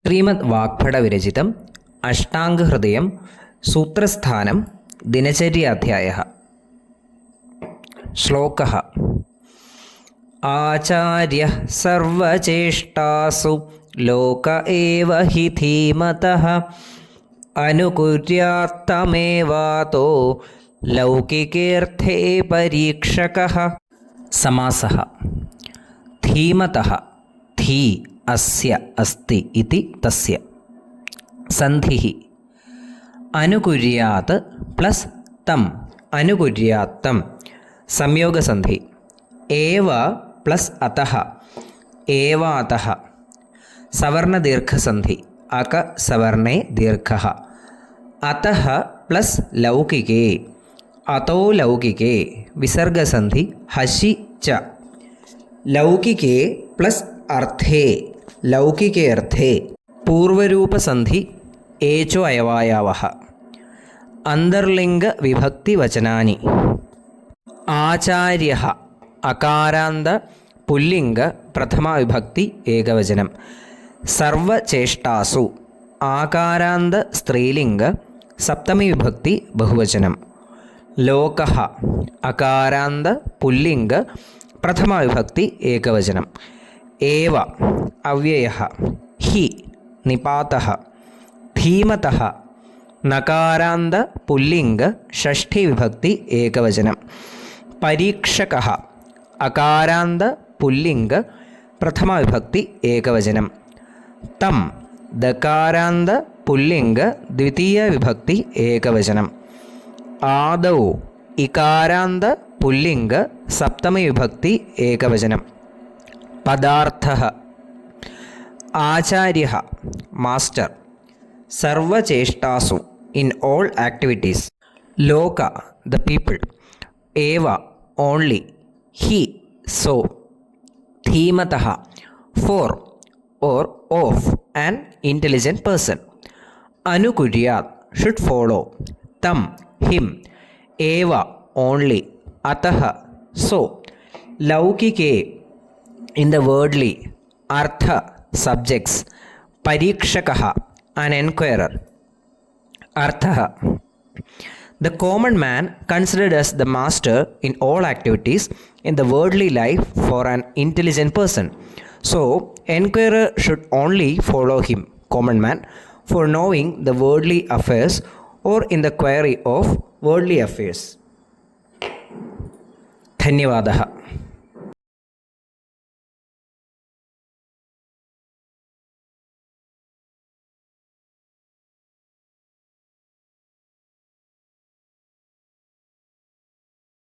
ശ്രീമദ് വാഗ്ഭടവിരചിതം അഷ്ടാംഗഹൃദയം സൂത്രസ്ഥാനം ദിനചര്യാധ്യായഃ. ശ്ലോകഃ. ആചാര്യഃ സർവചേഷ്ടാസു ലോക ഏവ ഹി ധീമതഃ അനുകുര്യാത്തമേവാതോ ലൗകികേർത്ഥേ പരീക്ഷകഃ. സമാസഃ. ധീമതഃ ധീ അസ്യ അസ്തി ഇതി തസ്യ. സന്ധിഃ. അനുകുര്യാത് പ്ലസ് തം അനുകുര്യാത്തം സംയോഗസന്ധി. ഏവ പ്ലസ് അതഃ ഏവാതഃ. സവർണദീർഘസന്ധി. അക സവർണേ ദീർഘഃ. അതഃ പ്ലസ് ലൗകികേ അതോ ലൗകികേ വിസർഗസന്ധി. ഹശി ച. ലൗകികേ പ്ലസ് അർത്ഥേ ലൗകികേ അർത്ഥേ. പൂർവരൂപസന്ധി. ഏചോ അയവായാവഃ. അന്തർലിംഗ വിഭക്തിവചനാനി. ആചാര്യഃ അകാരാന്ത പുല്ലിംഗ പ്രഥമ വിഭക്തി ഏകവചനം. സർവചേഷ്ടാസു ആകാരാന്ത സ്ത്രീലിംഗ സപ്തമി വിഭക്തി ബഹുവചനം. ലോകഃ അകാരാന്ത പുല്ലിംഗ പ്രഥമ വിഭക്തി ഏകവചനം. ഏവ അവ്യയഃ. ഹി നിപാതഃ. ധീമതഃ നകാരാന്ത പുല്ലിംഗ ഷഷ്ഠി വിഭക്തി ഏകവചനം. പരീക്ഷകഃ അകാരാന്ത പുല്ലിംഗ പ്രഥമ വിഭക്തി ഏകവചനം. തം ദകാരാന്ത പുല്ലിംഗ ദ്വിതീയ വിഭക്തി ഏകവചനം. ആദൗ ഇകാരാന്ത പുല്ലിംഗ സപ്തമി വിഭക്തി ഏകവചനം. പദാർത്ഥഃ. ആചാര്യഃ മാസ്റ്റർ. സർവചേഷ്ടാസു ഇൻ ഓൾ ആക്ടിവിറ്റീസ്. ലോക ദ പീപ്പിൾ. ഏവ ഓൺലി. He so. ധീമതഃ for or of an intelligent person. Anukuryat should follow. Tam him. Eva only. Atah so. Laukike in the worldly. Artha subjects. Parikshakaha an enquirer. Arthaha the common man considered as the master in all activities in the worldly life for an intelligent person. So, enquirer should only follow him, common man, for knowing the worldly affairs or in the query of worldly affairs. ധന്യവാദः.